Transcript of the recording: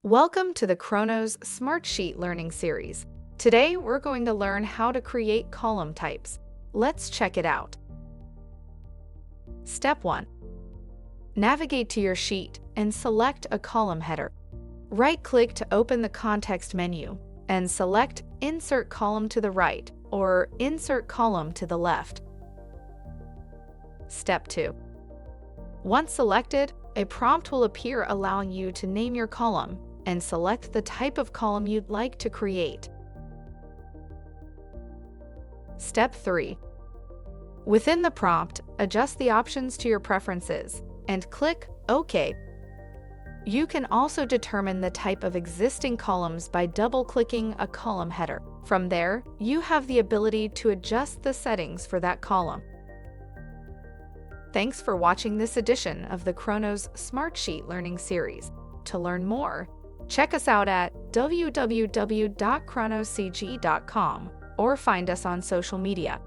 Welcome to the Chronos Smartsheet Learning Series. Today, we're going to learn how to create column types. Let's check it out. Step 1. Navigate to your sheet and select a column header. Right-click to open the context menu and select Insert Column to the right or Insert Column to the left. Step 2. Once selected, a prompt will appear allowing you to name your column and select the type of column you'd like to create. Step 3. Within the prompt, adjust the options to your preferences and click OK. You can also determine the type of existing columns by double-clicking a column header. From there, you have the ability to adjust the settings for that column. Thanks for watching this edition of the Chronos Smartsheet Learning Series. To learn more, check us out at www.chronoscg.com or find us on social media.